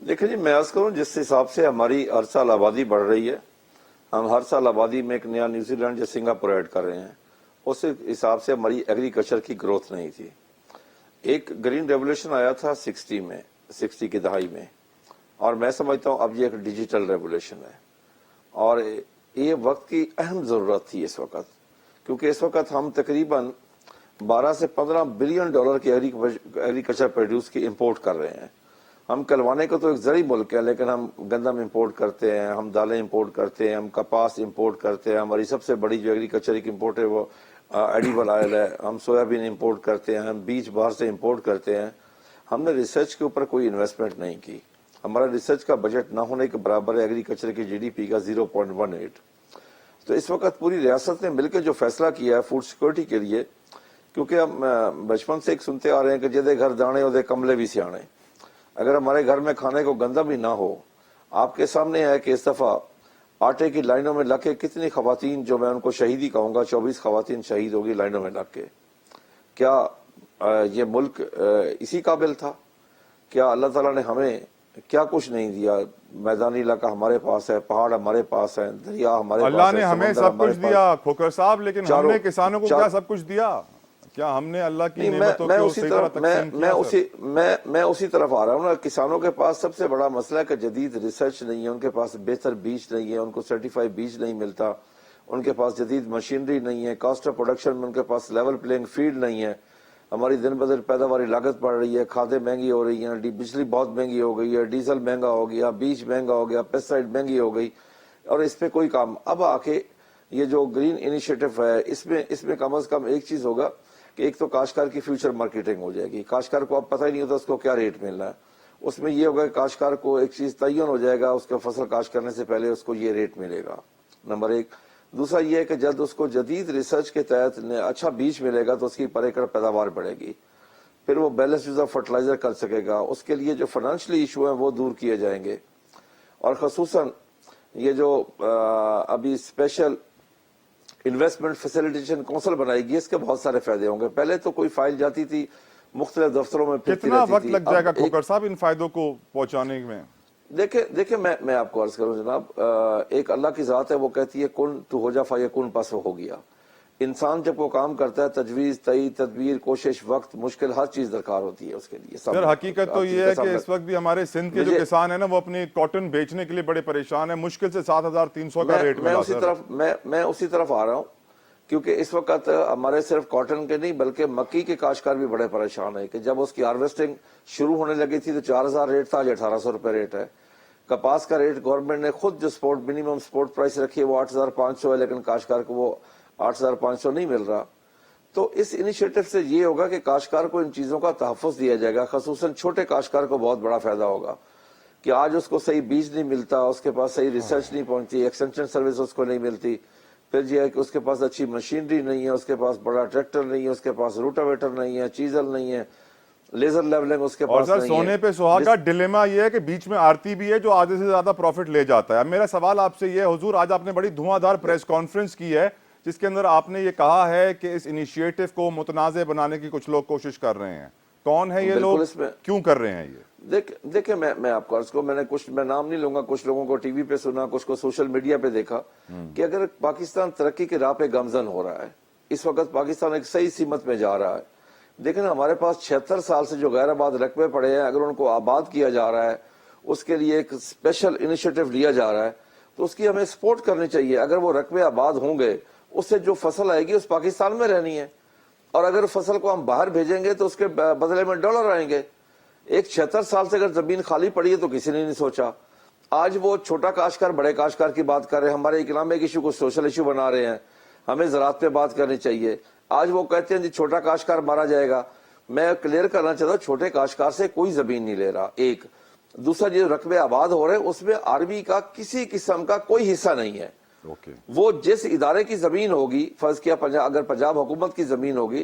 E: देखिए जी, मैं अर्ज करूँ जिस हिसाब से हमारी हर साल आबादी बढ़ रही है, हम हर साल आबादी में एक नया न्यूजीलैंड या सिंगापुर ऐड कर रहे हैं, उस हिसाब से हमारी एग्रीकल्चर की ग्रोथ नहीं थी। एक ग्रीन रेवोल्यूशन आया था 60 की दहाई में, और मैं समझता हूँ अब ये एक डिजिटल रेवोल्यूशन है और ये वक्त की अहम ज़रूरत थी इस वक्त, क्योंकि इस वक्त हम तकरीबन 12 से 15 बिलियन डॉलर की एग्रीकल्चर प्रोड्यूस की इंपोर्ट कर रहे हैं। हम कहलवाने को तो एक ज़रूरी मुल्क है, लेकिन हम गंदम इंपोर्ट करते हैं, हम दालें इंपोर्ट करते हैं, हम कपास इंपोर्ट करते हैं, हमारी सबसे बड़ी जो एग्रीकल्चर की इंपोर्ट है वो एडिबल ऑयल है, हम सोयाबीन इंपोर्ट करते हैं, हम बीज बाहर से इंपोर्ट करते हैं। हमने रिसर्च के ऊपर कोई इन्वेस्टमेंट नहीं की। हमारा रिसर्च का बजट ना होने के बराबर है एग्रीकल्चर की GDP का 0.18। तो इस वक्त पूरी रियासत ने मिलकर जो फैसला किया है फूड सिक्योरिटी के लिए, क्योंकि हम बचपन से एक सुनते आ रहे हैं कि जिदे घर दाने उदे कमले भी सियाने। अगर हमारे घर में खाने को गंदा भी ना हो, आपके सामने है कि इस दफा आटे की लाइनों में लग के कितनी खवातीन, जो मैं उनको शहीदी कहूंगा, 24 खवातीन शहीद होगी लाइनों में लग के। क्या ये मुल्क इसी काबिल था? क्या अल्लाह ताला ने हमें क्या कुछ नहीं दिया? मैदानी इलाका हमारे पास है, पहाड़ हमारे पास है, दरिया हमारे पास है,
A: अल्लाह ने हमें सब कुछ दिया खोकर साहब, लेकिन हमने किसानों को क्या सब कुछ दिया? क्या हमने अल्लाह की नेमतों को उसी तरह तकसीम किया?
E: मैं उसी तरफ आ रहा हूँ ना। किसानों के पास सबसे बड़ा मसला है कि जदीद रिसर्च नहीं है, उनके पास बेहतर बीज नहीं है, उनको सर्टिफाइड बीज नहीं मिलता, उनके पास जदीद मशीनरी नहीं है, कॉस्ट ऑफ प्रोडक्शन में उनके पास लेवल प्लेइंग फील्ड नहीं है। हमारी दिन ब दिन पैदावारी लागत बढ़ रही है, खादें महंगी हो रही हैं, बिजली बहुत महंगी हो गई है, डीजल महंगा हो गया, बीज महंगा हो गया, पेस्टिसाइड महंगी हो गई, और इस पे कोई काम। अब आके ये जो ग्रीन इनिशिएटिव है, इसमें कम से कम एक चीज होगा कि एक तो काश्तकार की फ्यूचर मार्केटिंग हो जाएगी। काश्तकार को अब पता ही नहीं होता उसको क्या रेट मिल रहा है। उसमें ये होगा कि काश्तकार को एक चीज तयन हो जाएगा, उसका फसल काश्त करने से पहले उसको ये रेट मिलेगा, नंबर एक। दूसरा ये है कि जब उसको जदीद रिसर्च के तहत अच्छा बीज मिलेगा तो उसकी पर एकड़ पैदावार बढ़ेगी, फिर वो बैलेंस यूज ऑफ फर्टिलाइजर कर सकेगा, उसके लिए जो फाइनेंशियली इशू है वो दूर किए जाएंगे। और खसूसन ये जो अभी स्पेशल इन्वेस्टमेंट फैसिलिटेशन काउंसिल बनाएगी, इसके बहुत सारे फायदे होंगे। पहले तो कोई फाइल जाती थी मुख्तलिफ दफ्तरों में,
A: कितना वक्त लग जाएगा खोकर साहब इन फायदों को पहुंचाने में?
E: देखिए मैं आपको अर्ज करूं जनाब, एक अल्लाह की जात है, वो कहती है कुन तू हो जा फयकुन, बस हो गया। इंसान जब वो काम करता है, तजवीज, तई, तदबीर, कोशिश, वक्त, मुश्किल, हर चीज दरकार होती है उसके लिए।
A: सर हकीकत तो ये है कि इस वक्त भी हमारे सिंध के जो किसान है ना, वो अपनी कॉटन बेचने के लिए बड़े परेशान है, मुश्किल से 7,300 का रेट मिला।
E: मैं उसी तरफ आ रहा हूँ, क्योंकि इस वक्त हमारे सिर्फ कॉटन के नहीं बल्कि मक्की के काश्तकार भी बड़े परेशान है कि जब उसकी हार्वेस्टिंग शुरू होने लगी थी तो 4,000 रेट था, आज 1,800 रुपए रेट है। कपास का रेट गवर्नमेंट ने खुद जो मिनिमम सपोर्ट प्राइस रखी है वो 8,500 है, लेकिन काश्तकार को वो 8,500 नहीं मिल रहा। तो इस इनिशिएटिव से ये होगा कि काश्तकार को इन चीजों का तहफ़्फ़ुज़ दिया जाएगा, खसूसन छोटे काश्तकार को बहुत बड़ा फायदा होगा कि आज उसको सही बीज नहीं मिलता, उसके पास सही रिसर्च नहीं पहुंचती, एक्सटेंशन सर्विस उसको नहीं मिलती, फिर यह है कि उसके पास अच्छी मशीनरी नहीं है, उसके पास बड़ा ट्रैक्टर नहीं है, उसके पास रूटावेटर नहीं है, चीजल नहीं है, लेजर लेवलिंग उसके पास नहीं है।
A: और सर सोने पे सुहागा डिलेमा ये है कि बीच में आरती भी है जो आधे से ज्यादा प्रॉफिट ले जाता है। अब मेरा सवाल आपसे ये है हुजूर, आज आपने बड़ी धुआंधार प्रेस कॉन्फ्रेंस की है जिसके अंदर आपने ये कहा है कि इस इनिशिएटिव को मुतनाज़े बनाने की कुछ लोग कोशिश कर रहे हैं। कौन है ये लोग, क्यों कर रहे हैं ये?
E: देखिए मैं आपको अर्ज को, मैं नाम नहीं लूंगा, कुछ लोगों को टीवी पे सुना, कुछ को सोशल मीडिया पे देखा कि अगर पाकिस्तान तरक्की के राह पे गमजन हो रहा है, इस वक्त पाकिस्तान एक सही सीमत में जा रहा है। देखिए ना, हमारे पास 76 साल से जो गैर आबाद रकबे पड़े हैं, अगर उनको आबाद किया जा रहा है, उसके लिए एक स्पेशल इनिशिएटिव लिया जा रहा है, तो उसकी हमें सपोर्ट करनी चाहिए। अगर वो रकबे आबाद होंगे, उससे जो फसल आएगी उस पाकिस्तान में रहनी है, और अगर फसल को हम बाहर भेजेंगे तो उसके बदले में डॉलर आएंगे। एक 76 साल से अगर जमीन खाली पड़ी है तो किसी ने नहीं सोचा। आज वो छोटा काश्तकार बड़े काश्तकार की बात कर रहे हैं, हमारे इकोनॉमिक इशू को सोशल इशू बना रहे हैं, हमें ज़राअत पे बात करनी चाहिए। आज वो कहते हैं जी छोटा काश्तकार मारा जाएगा। मैं क्लियर करना चाहता हूँ, छोटे काश्तकार से कोई जमीन नहीं ले रहा, एक। दूसरा, जो रकबे आबाद हो रहे हैं उसमें आरबी का किसी किस्म का कोई हिस्सा नहीं है। वो जिस इदारे की जमीन होगी, फर्ज किया अगर पंजाब हुकूमत की जमीन होगी,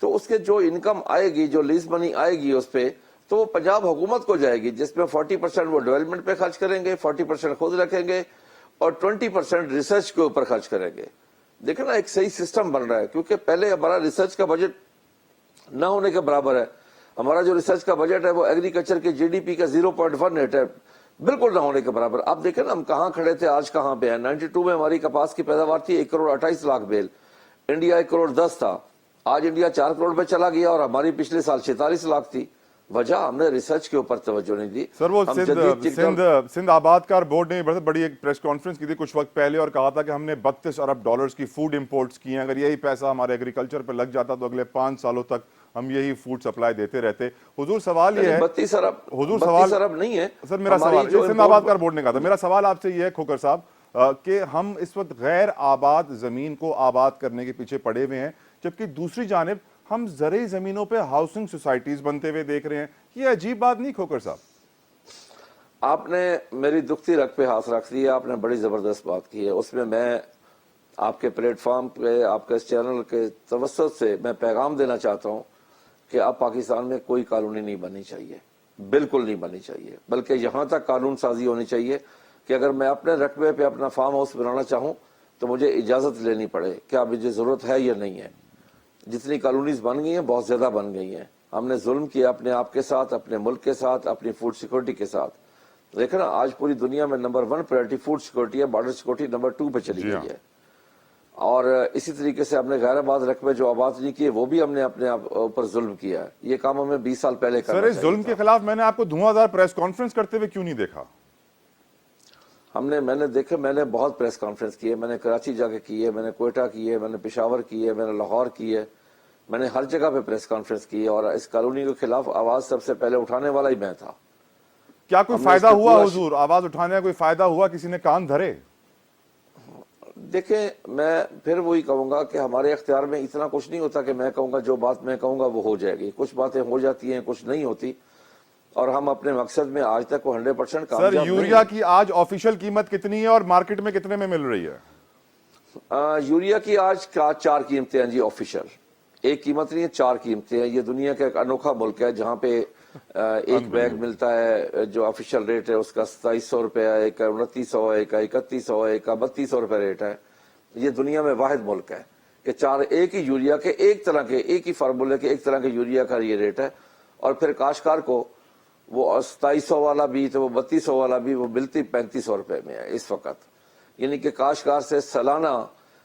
E: तो उसके जो इनकम आएगी, जो लीज मनी आएगी उस पर, तो वो पंजाब हुकूमत को जाएगी, जिसमें 40% वो डेवलपमेंट पे खर्च करेंगे, 40% खुद रखेंगे और 20% रिसर्च के ऊपर खर्च करेंगे। देखो ना, एक सही सिस्टम बन रहा है, क्योंकि पहले हमारा रिसर्च का बजट न होने के बराबर है। हमारा जो रिसर्च का बजट है वो एग्रीकल्चर के जीडीपी का 0.18 है, बिल्कुल ना होने के बराबर। आप देखें ना, हम कहाँ खड़े थे, आज कहाँ पे हैं। 92 में हमारी कपास की पैदावार थी 1,28,00,000 बेल, इंडिया 1,10,00,000 था। आज इंडिया 4 करोड़ पे चला गया और हमारी पिछले साल 46 लाख थी। वजह हमने रिसर्च के ऊपर तवज्जो नहीं दी।
A: सर वो सिंध आबादकार बोर्ड ने बड़ी एक प्रेस कॉन्फ्रेंस की थी कुछ वक्त पहले और कहा था कि हमने 32 अरब डॉलर्स की फूड इंपोर्ट्स की हैं। अगर यही पैसा हमारे एग्रीकल्चर पे लग जाता तो अगले 5 सालों तक हम यही फूड सप्लाई देते रहते। हुजूर सवाल ये है,
E: 32 अरब नहीं है
A: सर, मेरा सवाल सिंध आबादकार बोर्ड ने कहा था। मेरा सवाल आपसे ये है खोकर साहब कि हम इस वक्त गैर आबाद जमीन को आबाद करने के पीछे पड़े हुए हैं, जबकि दूसरी जानिब हम ज़रूरी जमीनों पे हाउसिंग सोसाइटीज बनते हुए देख रहे हैं। ये अजीब बात नहीं खोकर साहब?
E: आपने मेरी दुखती रग पे हाथ रख दिया, आपने बड़ी जबरदस्त बात की है। उसमें मैं आपके प्लेटफॉर्म पे, आपके इस चैनल के तवस्सुत से मैं पैगाम देना चाहता हूं कि अब पाकिस्तान में कोई कॉलोनी नहीं बननी चाहिए, बिल्कुल नहीं बननी चाहिए। बल्कि यहां तक कानून साजी होनी चाहिए कि अगर मैं अपने रकबे पे अपना फार्म हाउस बनाना चाहूं तो मुझे इजाजत लेनी पड़े, क्या मुझे जरूरत है या नहीं है। जितनी कॉलोनीज बन गई हैं बहुत ज्यादा बन गई हैं। हमने जुल्म किया अपने आप के साथ, अपने मुल्क के साथ, अपनी फूड सिक्योरिटी के साथ। देखो ना, आज पूरी दुनिया में नंबर 1 प्रायोरिटी फूड सिक्योरिटी है, बॉर्डर सिक्योरिटी नंबर 2 पे चली गई है। और इसी तरीके से हमने गैर आबाद रकबे जो आबाद नहीं किए वो भी हमने अपने ऊपर जुल्म किया है। ये काम हमें 20 साल पहले करना चाहिए।
A: सर, इस जुल्म के खिलाफ मैंने आपको धुआंधार प्रेस कॉन्फ्रेंस करते हुए क्यों नहीं देखा?
E: मैंने बहुत प्रेस कॉन्फ्रेंस की है। मैंने कराची जाके की है, मैंने कोयटा की है, मैंने पेशावर की है, मैंने लाहौर की है, मैंने हर जगह पे प्रेस कॉन्फ्रेंस की और इस कॉलोनी के खिलाफ आवाज सबसे पहले उठाने वाला ही मैं था।
A: क्या कोई
E: हमने
A: फायदा
E: इस पे
A: हुआ
E: पूरा
A: हुजूर? आवाज उठाने का कोई फायदा हुआ? किसी ने कान धरे?
E: देखें, मैं फिर वही कहूंगा कि हमारे इख्तियार में इतना कुछ नहीं होता कि मैं कहूंगा जो बात मैं कहूंगा वो हो जाएगी। कुछ बातें हो जाती हैं, कुछ नहीं होती, और हम अपने मकसद में आज तक वो 100%
A: सर,
E: कामयाब नहीं
A: यूरिया
E: हैं।
A: की आज ऑफिशियल कीमत कितनी है और मार्केट में कितने में मिल रही है?
E: यूरिया की आज 4 कीमतें हैं जी ऑफिशियल। एक कीमत नहीं है, 4 कीमतें हैं। ये दुनिया का एक अनोखा मुल्क है जहाँ पे एक बैग मिलता है, जो ऑफिशियल रेट है उसका 2700 रुपया, एक का 2900 है, एक का 3100 है, एक का 3200 रुपये रेट है। ये दुनिया में वाहिद मुल्क है कि 4 एक ही यूरिया के, एक तरह के, एक ही फार्मूले के, एक तरह के यूरिया का ये रेट है। और फिर काश्तकार को वो 2700 वाला भी तो वो 3200 वाला भी वो मिलती 3500 रुपये में है इस वक्त। यानी कि काश्तकार से सालाना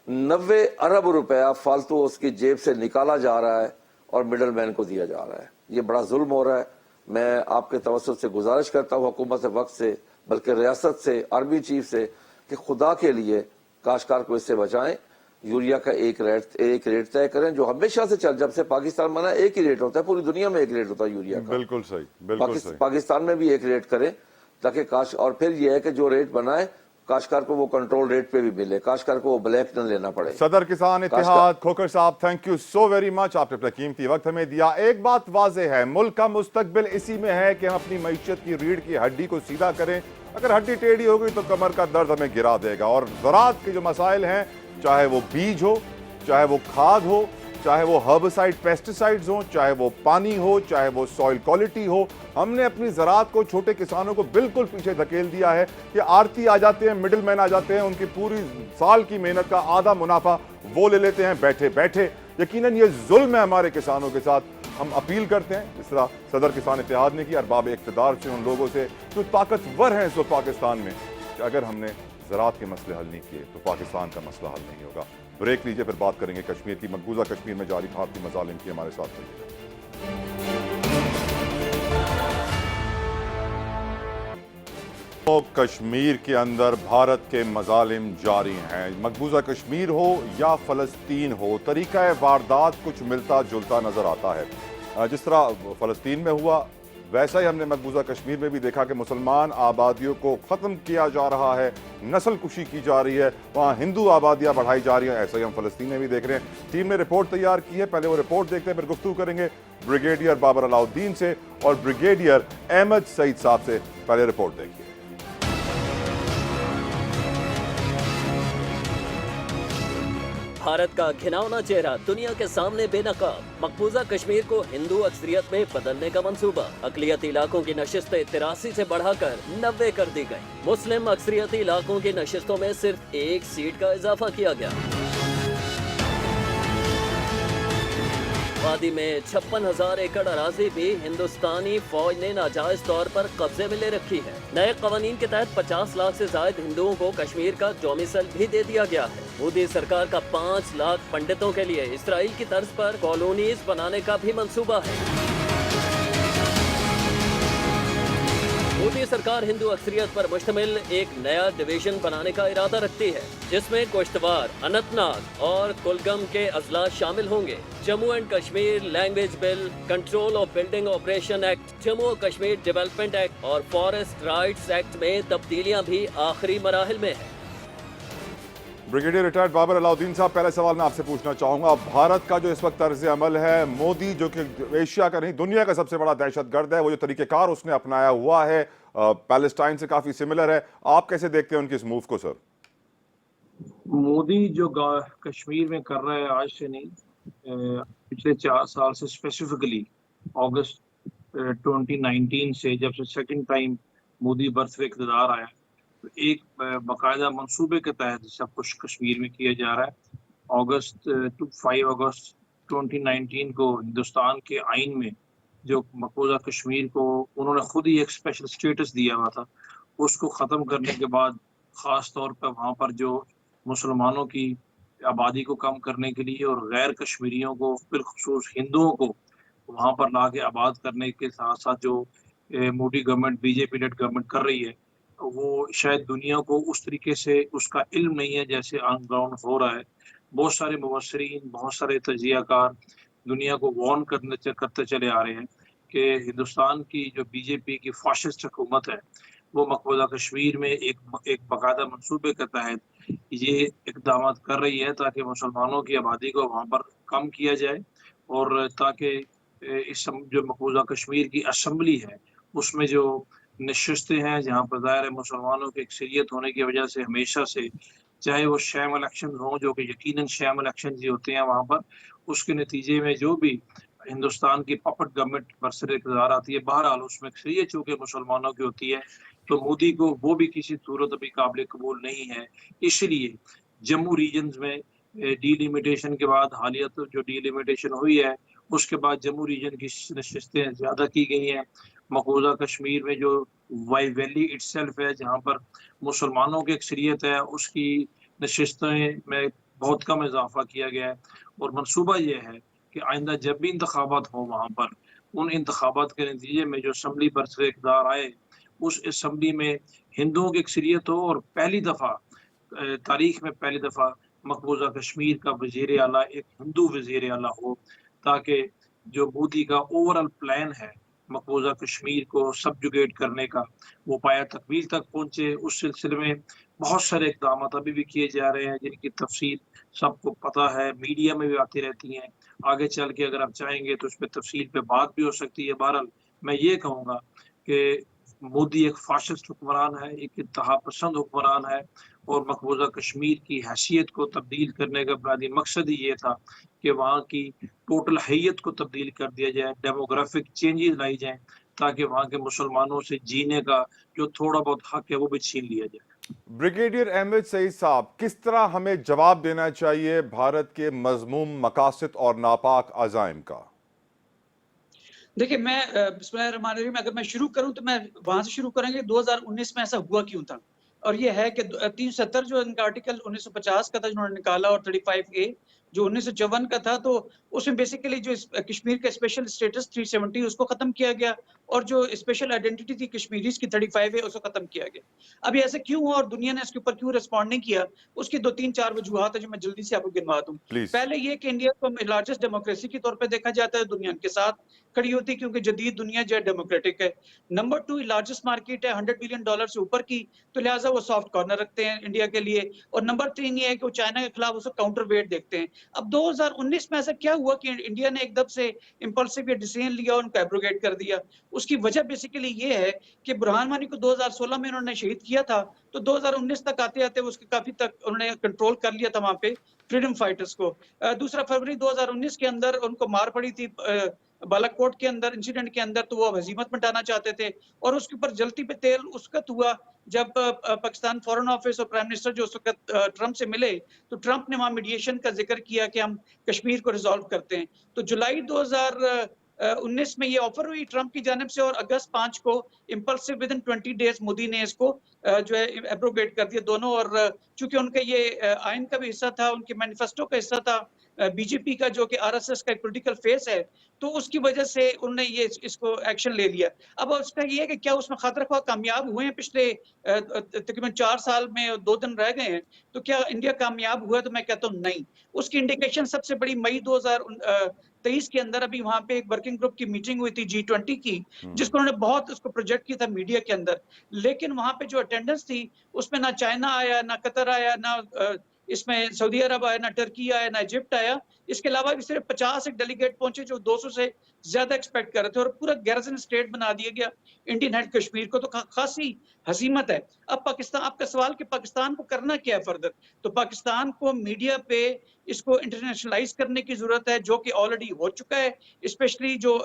E: 90 अरब रुपया फालतू उसकी जेब से निकाला जा रहा है और मिडल मैन को दिया जा रहा है। ये बड़ा जुल्म हो रहा है। मैं आपके तवज्जुह से गुजारिश करता हूँ हुकूमत वक्त से, बल्कि रियासत से, आर्मी चीफ से, कि खुदा के लिए काश्तकार को इससे बचाएं। यूरिया का एक रेट तय करें जो हमेशा से चल, जब से पाकिस्तान बना एक ही रेट होता है, पूरी दुनिया में एक रेट होता है यूरिया का।
A: बिल्कुल सही, बिल्कुल सही।
E: पाकिस्तान में भी एक रेट करें ताकि और फिर यह है कि जो रेट बनाए काश्तकार को वो कंट्रोल रेट पे भी मिले, काश्तकार को वो ब्लैक न लेना पड़े।
A: सदर किसान इत्तेहाद खोखर साहब, thank you so very much, आपने अपना कीमती वक्त हमें दिया। एक बात वाज़ेह है, मुल्क का मुस्तकबिल इसी में है कि हम अपनी मईशत की रीढ़ की हड्डी को सीधा करें। अगर हड्डी टेढ़ी हो गई तो कमर का दर्द हमें गिरा देगा। और ज़राअत के जो मसाइल हैं, चाहे वो बीज हो, चाहे वो खाद हो, चाहे वो हर्बिसाइड पेस्टिसाइड्स हो, चाहे वो पानी हो, चाहे वो सॉइल क्वालिटी हो, हमने अपनी ज़राअत को, छोटे किसानों को बिल्कुल पीछे धकेल दिया है कि आड़ती आ जाते हैं, मिडिल मैन आ जाते हैं, उनकी पूरी साल की मेहनत का आधा मुनाफा वो ले लेते हैं बैठे बैठे। यकीनन ये जुल्म है हमारे किसानों के साथ। हम अपील करते हैं, जिस तरह सदर किसान इत्तेहाद ने की, अरबाब इक़्तिदार से, उन लोगों से जो ताकतवर हैं इस वक्त पाकिस्तान में, कि अगर हमने ज़राअत के मसले हल नहीं किए तो पाकिस्तान का मसला हल नहीं होगा। ब्रेक लीजिए, फिर बात करेंगे कश्मीर की। मकबूजा कश्मीर में जारी भारतीय मजालिम की, हमारे साथ रहिए। तो कश्मीर के अंदर भारत के मजालिम जारी हैं। मकबूजा कश्मीर हो या फ़लस्तीन हो, तरीक़ा वारदात कुछ मिलता जुलता नज़र आता है। जिस तरह फ़लस्तीन में हुआ, वैसा ही हमने मकबूजा कश्मीर में भी देखा कि मुसलमान आबादियों को ख़त्म किया जा रहा है, नस्ल कुशी की जा रही है, वहाँ हिंदू आबादियाँ बढ़ाई जा रही हैं। ऐसा ही हम फ़लस्तीन में भी देख रहे हैं। टीम ने रिपोर्ट तैयार की है, पहले वो रिपोर्ट देखते हैं, फिर गुफ्तगू करेंगे ब्रिगेडियर बाबर अलाउद्दीन से और ब्रिगेडियर अहमद सईद साहब से। पहले रिपोर्ट देखिए।
F: भारत का घिनौना चेहरा दुनिया के सामने बेनकाब। मकबूजा कश्मीर को हिंदू अक्सरियत में बदलने का मंसूबा। अकलियती इलाकों की नशिस्तें 83 से बढ़ाकर 90 कर दी गई। मुस्लिम अक्सरियती इलाकों की नशिस्तों में सिर्फ 1 सीट का इजाफा किया गया। वादी में 56,000 एकड़ अराजी भी हिंदुस्तानी फौज ने नाजायज तौर पर कब्जे में ले रखी है। नए कवानीन के तहत 50 लाख से ज्यादा हिंदुओं को कश्मीर का डोमिसाइल भी दे दिया गया है। मोदी सरकार का 5 लाख पंडितों के लिए इसराइल की तर्ज पर कॉलोनीज बनाने का भी मंसूबा है। मोदी सरकार हिंदू अक्सरियत पर मुश्तमिल एक नया डिवीजन बनाने का इरादा रखती है, जिसमें कोश्तवार, अनंतनाग और कुलगम के अजला शामिल होंगे। Jammu and Kashmir language bill, control of building operation act, Jammu और कश्मीर डेवलपमेंट एक्ट और फॉरेस्ट राइट्स एक्ट में तब्दीलियां भी आखिरी मराहिल में है।
A: ब्रिगेडियर रिटायर्ड बाबर अलाउद्दीन साहब, पहला सवाल मैं आपसे पूछना चाहूंगा, भारत का जो इस वक्त तर्ज अमल है, मोदी जो कि एशिया का नहीं दुनिया का सबसे बड़ा दहशतगर्द है, वो जो तरीकेकार उसने अपनाया हुआ है पैलेस्टाइन से काफी सिमिलर है, आप कैसे देखते हैं उनके इस मूव को सर?
G: मोदी जो कश्मीर में कर रहा है आज से नहीं, पिछले 4 साल से, स्पेसिफिकली अगस्त 2019 से, जब से सेकंड टाइम मोदी बर्थ पे इक़्तिदार आया, तो एक बाकायदा मंसूबे के तहत सब कुछ कश्मीर में किया जा रहा है। 5 अगस्त 2019 को हिंदुस्तान के आइन में जो मकबूजा कश्मीर को उन्होंने खुद ही एक स्पेशल स्टेटस दिया हुआ था, उसको ख़त्म करने के बाद ख़ास तौर पर वहाँ पर जो मुसलमानों की आबादी को कम करने के लिए और गैर कश्मीरियों को, बिलखुसूस हिंदुओं को वहाँ पर ला के आबाद करने के साथ साथ जो Modi government, BJP lead government कर रही है, वो शायद दुनिया को उस तरीके से उसका इल्म नहीं है जैसे ऑन ग्राउंड हो रहा है। बहुत सारे मुबस्सरीन, बहुत सारे तजियाकार दुनिया को वार्न करते चले आ रहे हैं कि हिंदुस्तान की जो बीजेपी की फाशिस्ट हुकूमत है वो मकबूजा कश्मीर में एक बाकायदा मंसूबे के तहत ये इकदाम कर रही है ताकि मुसलमानों की आबादी को वहाँ पर कम किया जाए और ताकि जो मकबूजा कश्मीर की असम्बली है उसमें जो नशिस्तें हैं जहाँ पर ज़ाहिर है मुसलमानों की अक्सरियत होने की वजह से हमेशा से चाहे वो शैम इलेक्शन हों जो कि यकीनन शैम इलेक्शन ही होते हैं वहाँ पर, उसके नतीजे में जो भी हिंदुस्तान की पपट गवर्नमेंट बरसर इक़्तिदार आती है बहरहाल उसमें अक्सरियत चूँकि मुसलमानों की होती है तो मोदी को वो भी किसी सूरत अभी काबिल कबूल नहीं है। इसलिए जम्मू रीजन्स में डीलिमिटेशन के बाद हालिया तो जो डीलिमिटेशन हुई है उसके बाद जम्मू रीजन की नशिस्तें ज़्यादा की गई हैं। मकबूजा कश्मीर में जो वाई वैली इटसेल्फ है जहाँ पर मुसलमानों की अक्सरियत है उसकी नशिस्तें में बहुत कम इजाफा किया गया है और मनसूबा ये है कि आइंदा जब भी इंतखाबात हो वहाँ पर उन इंतखाबात के नतीजे में जो असम्बली बरसर इक़्तिदार आए उस असम्बली में हिंदुओं की अक्सरियत हो और पहली दफ़ा तारीख में पहली दफ़ा मकबूजा कश्मीर का वज़ीर आला एक हिंदू वज़ीर आला हो ताकि जो मोदी का ओवरऑल प्लान है मकबूजा कश्मीर को सबजुगेट करने का वो पाया तकमील तक पहुँचे। उस सिलसिले में बहुत सारे इक़दाम अभी भी किए जा रहे हैं जिनकी तफसील सबको पता है, मीडिया में भी आती रहती हैं। आगे चल के अगर आप चाहेंगे तो उस पर तफसील पे बात भी हो सकती है। बहरहाल मैं ये कहूँगा कि मोदी एक फाशिस्ट हुक्मरान है, एक इंतहा पसंद हुक्मरान है और मकबूजा कश्मीर की हैसियत को तब्दील करने का बुनियादी मकसद ही ये था कि वहाँ की टोटल हैयत को तब्दील कर दिया जाए, डेमोग्राफिक चेंजेस लाई जाएँ ताकि वहाँ के मुसलमानों से जीने का जो थोड़ा बहुत हक है वो भी छीन लिया जाए।
A: ब्रिगेडियर अहमद सईद साहब, किस तरह हमें जवाब देना चाहिए भारत के मज़मूम मकासद और नापाक अज़ाइम का?
H: देखिए मैं बिस्मिल्लाहिर्रहमानिर्रहीम अगर मैं शुरू करूं तो मैं वहां से शुरू करेंगे 2019 में ऐसा हुआ क्यों था और ये है कि 370 जो इनका आर्टिकल 1950 का था जिन्होंने निकाला और 35A जो 1954 का था तो उसमें बेसिकली जो कश्मीर का स्पेशल स्टेटस 370 उसको खत्म किया गया और जो स्पेशल आइडेंटिटी थी कश्मीरीज की 35A उसको खत्म किया गया। अभी ऐसे क्यों हुआ और दुनिया ने इसके ऊपर क्यों रिस्पॉन्ड नहीं किया उसकी 2-3-4 वजूहात है जो मैं जल्दी से आपको गिनवा दूं। पहले ये कि इंडिया को लार्जेस्ट डेमोक्रेसी के तौर पर देखा जाता है, दुनिया के साथ खड़ी होती है क्योंकि जदीद दुनिया जो है डेमोक्रेटिक है। नंबर 2 लार्जेस्ट मार्केट है $100 बिलियन से ऊपर की तो लिहाजा वो सॉफ्ट कॉर्नर रखते हैं इंडिया के लिए और नंबर 3 ये है कि वो चाइना के खिलाफ उसको काउंटर वेट देखते हैं। अब 2019 में ऐसा क्या हुआ कि इंडिया ने एकदम से इंपल्सिव ये डिसीजन लिया और उनको एब्रोगेट कर दिया। उसकी वजह बेसिकली ये है कि बुरहान वानी को 2016 में उन्होंने शहीद किया था तो 2019 तक आते-आते उसके काफी तक उन्होंने कंट्रोल कर लिया था वहां पे फ्रीडम फाइटर्स को। दूसरा फरवरी 2019 के अंदर उनको मार पड़ी थी बालाकोट के अंदर इंसिडेंट के अंदर तो वो हजीमत मिटाना चाहते थे और उसके ऊपर जलती पे तेल उस वक्त हुआ जब पाकिस्तान फॉरेन ऑफिस और प्राइम मिनिस्टर जो उस वक्त ट्रंप से मिले तो ट्रंप ने वहां मीडिएशन का जिक्र किया कि हम कश्मीर को रिजॉल्व करते हैं। तो जुलाई 2019 में ये ऑफर हुई ट्रंप की जानिब से और अगस्त 5 को impulsive with in 20 days Modi ने इसको जो है एब्रोगेट कर दिया दोनों और चूंकि उनका ये आइन का भी हिस्सा था, उनके मैनिफेस्टो का हिस्सा था, बीजेपी का जो कि आरएसएस का एक पॉलिटिकल फेस है तो उसकी वजह से उन्होंने ये इसको एक्शन ले लिया। अब उसका ये है कि क्या उसमें खातरख्वाह कामयाब हुए हैं पिछले तकरीबन 4 साल में 2 दिन रह गए हैं तो क्या इंडिया कामयाब हुआ है तो मैं कहता हूँ नहीं। उसकी इंडिकेशन सबसे बड़ी मई 2023 के अंदर अभी वहां पे एक वर्किंग ग्रुप की मीटिंग हुई थी G20 की जिसको उन्होंने बहुत उसको प्रोजेक्ट किया था मीडिया के अंदर, लेकिन वहां पे जो अटेंडेंस थी उसमें ना चाइना आया, ना कतर आया, ना इसमें सऊदी अरब आया, ना टर्की आया, ना इजिप्ट आया। इसके अलावा भी सिर्फ 50 एक डेलीगेट पहुंचे जो 200 से ज्यादा एक्सपेक्ट कर रहे थे और पूरा गैरसन स्टेट बना दिया गया इंडियन हेड कश्मीर को। तो खासी हसीमत है। अब पाकिस्तान, आपका सवाल कि पाकिस्तान को करना क्या है फर्दर, तो पाकिस्तान को मीडिया पे इसको इंटरनेशनलाइज करने की जरूरत है जो कि ऑलरेडी हो चुका है, स्पेशली जो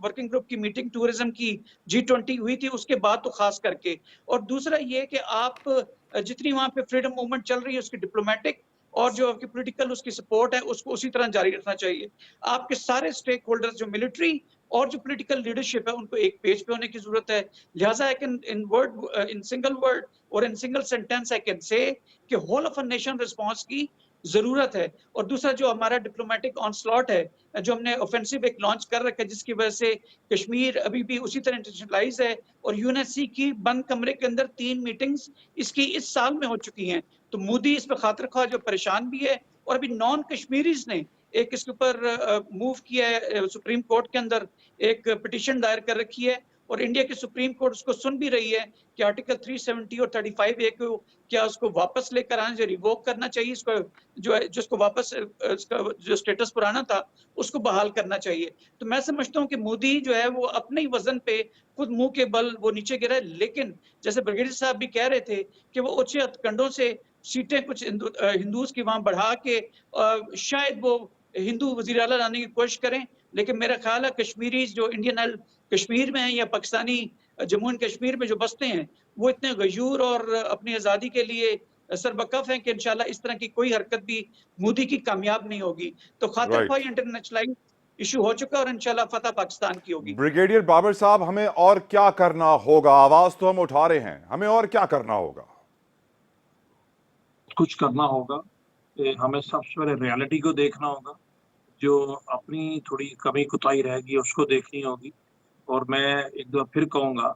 H: वर्किंग ग्रुप की मीटिंग टूरिज्म की G20 हुई थी उसके बाद तो खास करके। और दूसरा ये कि आप जितनी वहां पे फ्रीडम मूवमेंट चल रही है उसकी डिप्लोमेटिक और जो आपकी पॉलिटिकल उसकी सपोर्ट है उसको उसी तरह जारी रखना चाहिए। आपके सारे स्टेक होल्डर्स जो मिलिट्री और जो पॉलिटिकल लीडरशिप है उनको एक पेज पे होने की जरूरत है। लिहाजा I can in single word और in single sentence I can say कि whole of a nation response की जरूरत है। और दूसरा जो हमारा डिप्लोमेटिक ऑनस्लॉट है, जो हमने ऑफेंसिव एक लॉन्च कर रखा है जिसकी वजह से कश्मीर अभी भी उसी तरह इंटरनेशनलाइज है और यूएनएससी की बंद कमरे के अंदर 3 मीटिंग्स इसकी इस साल में हो चुकी हैं। तो मोदी इस पर खातिर ख्वाह जो परेशान भी है और अभी नॉन कश्मीरीज ने एक इसके ऊपर मूव किया है, सुप्रीम कोर्ट के अंदर एक पिटीशन दायर कर रखी है और इंडिया की सुप्रीम कोर्ट उसको सुन भी रही है कि आर्टिकल 370 और 35A को क्या उसको वापस लेकर आने से रिवोक करना चाहिए, इसको जो है जिसको वापस इसका जो स्टेटस पुराना था उसको बहाल करना चाहिए। तो मैं समझता हूँ कि मोदी जो है वो अपने ही वजन पे खुद मुंह के बल वो नीचे गिरा है, लेकिन जैसे ब्रिगेडियर साहब भी कह रहे थे कि वो उच्च हथकंडों से सीटें कुछ हिंदूज की वहां बढ़ा के शायद वो हिंदू वजीर आला लाने की कोशिश करें, लेकिन मेरा ख्याल है कश्मीरी जो इंडियन कश्मीर में है या पाकिस्तानी जम्मू एंड कश्मीर में जो बसते हैं वो इतने गयूर और अपनी आज़ादी के लिए सरबकफ हैं कि इंशाल्लाह इस तरह की कोई हरकत भी मोदी की कामयाब नहीं होगी। तो खातिर ख्वाही इंटरनेशनलाइज इशू हो चुका और इंशाल्लाह फतह पाकिस्तान की होगी।
A: ब्रिगेडियर बाबर साहब, हमें और क्या करना होगा? आवाज तो हम उठा रहे हैं, हमें और क्या करना होगा?
G: कुछ करना होगा, हमें सबसे पहले रियलिटी को देखना होगा, जो अपनी थोड़ी कमी कुताही रहेगी उसको देखनी होगी। और मैं एक बार फिर कहूँगा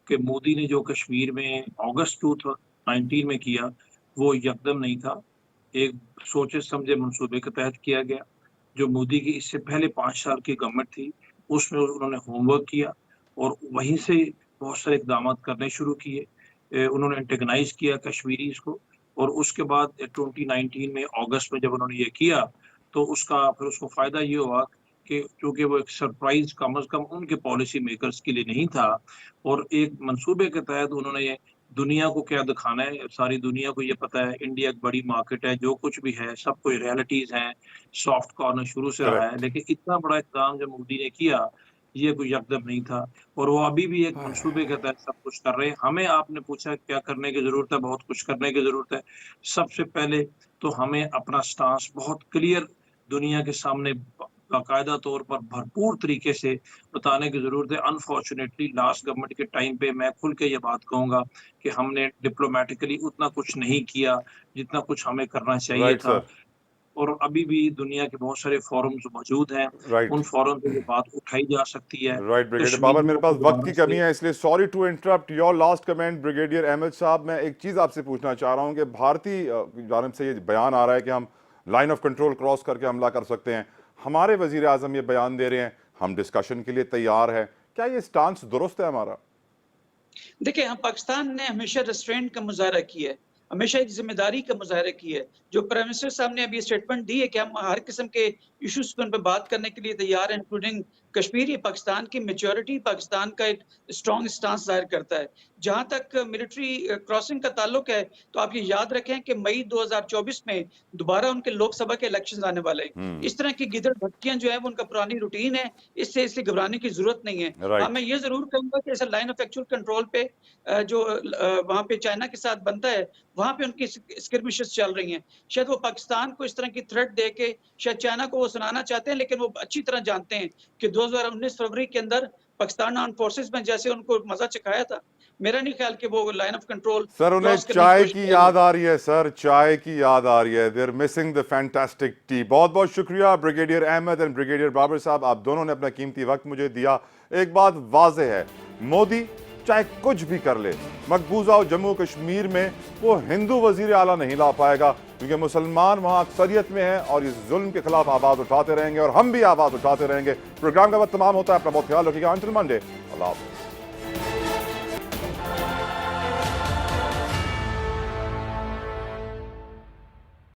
G: कि मोदी ने जो कश्मीर में अगस्त 2019 में किया वो यकदम नहीं था, एक सोचे समझे मंसूबे के तहत किया गया। जो मोदी की इससे पहले 5 साल की गवर्नमेंट थी उसमें उन्होंने होमवर्क किया और वहीं से बहुत सारे इकदाम करने शुरू किए। उन्होंने एंटेगनाइज किया कश्मीरीज को और उसके बाद 2019 में अगस्त में जब उन्होंने ये किया तो उसका फिर उसको फायदा ये हुआ कि क्योंकि वो एक सरप्राइज कम अज कम उनके पॉलिसी मेकर्स के लिए नहीं था और एक मंसूबे के तहत उन्होंने दुनिया को क्या दिखाना है, सारी दुनिया को ये पता है इंडिया एक बड़ी मार्केट है, जो कुछ भी है सब कोई रियलिटीज हैं, सॉफ्ट कॉर्नर शुरू से रहा है, लेकिन इतना बड़ा इक़दाम जब मोदी ने किया ये कोई यकदम नहीं था और वो अभी भी एक मंसूबे के तहत सब कुछ कर रहे हैं। हमें आपने पूछा क्या करने की जरूरत है, बहुत कुछ करने की जरूरत है। सबसे पहले तो हमें अपना स्टांस बहुत क्लियर दुनिया के सामने बाकायदा तौर पर भरपूर तरीके से बताने की जरूरत है। अनफॉर्चुनेटली लास्ट गवर्नमेंट के टाइम पे मैं खुल के ये बात कहूंगा कि हमने डिप्लोमेटिकली उतना कुछ नहीं किया जितना कुछ हमें करना चाहिए था। और अभी भी दुनिया के बहुत सारे फोरम्स मौजूद हैं, उन फोरम पे ये बात उठाई जा सकती है।
A: ब्रिगेडियर बाबर, मेरे पास वक्त की कमी है इसलिए sorry to interrupt your last comment. Brigadier Ahmad साहब, मैं एक चीज आपसे पूछना चाह रहा हूं कि भारतीय जानिब से ये बयान आ रहा है कि हम लाइन ऑफ कंट्रोल क्रॉस करके हमला कर सकते हैं, हमारे वजीर आजम ये बयान दे रहे हैं हम डिस्कशन के लिए तैयार है, क्या ये स्टांस दुरुस्त है हमारा? देखिए,
H: हम पाकिस्तान ने हमेशा रेस्ट्रेंट का मुजाहरा किया है, हमेशा एक जिम्मेदारी का मुजाहरा किया है। जो प्राइम मिनिस्टर साहब ने अभी स्टेटमेंट दी है कि हम हर किस्म के इश्यूज पर बात करने के लिए तैयार हैं, इंक्लूडिंग कश्मीर, ये पाकिस्तान की मैच्योरिटी, पाकिस्तान का एक स्ट्रॉन्ग स्टांस जाहिर करता है। जहां तक मिलिट्री क्रॉसिंग का ताल्लुक है तो आप ये याद रखें कि मई 2024 में दोबारा उनके लोकसभा के इलेक्शन आने वाले हैं। इस तरह की गिदड़ भटकियां जो है वो उनका पुरानी रूटीन है, इससे घबराने की जरूरत नहीं है। हाँ, मैं ये जरूर कहूंगा कि ऐसा लाइन ऑफ एक्चुअल कंट्रोल पे जो वहां पे चाइना के साथ बनता है वहां पे उनकी स्किर्मिशेस चल रही हैं। शायद वो पाकिस्तान को इस तरह की थ्रेट दे के शायद चाइना को वो सुनाना चाहते हैं, लेकिन वो अच्छी तरह जानते हैं कि 2019 फरवरी के अंदर पाकिस्तान आर्म्ड फोर्सेस में जैसे उनको मजा चखाया था, मेरा नहीं ख्याल कि वो लाइन ऑफ कंट्रोल।
A: सर, उन्हें चाय की याद आ रही है सर, चाय की याद आ रही है। They are missing the fantastic tea. बहुत बहुत शुक्रिया brigadier Ahmad and brigadier Babar साहब, आप दोनों ने अपना कीमती वक्त मुझे दिया। एक बात वाज़ेह है, मोदी चाहे कुछ भी कर ले, मकबूजा और जम्मू कश्मीर में वो हिंदू वजीर आला नहीं ला पाएगा, क्योंकि मुसलमान वहाँ अक्सरियत में हैं और इस जुल्म के खिलाफ आवाज़ उठाते रहेंगे और हम भी आवाज़ उठाते रहेंगे। प्रोग्राम का वक्त तमाम होता है, अपना बहुत ख्याल रखिएगा। अंटिल मंडे, अल्लाह हाफ़िज़।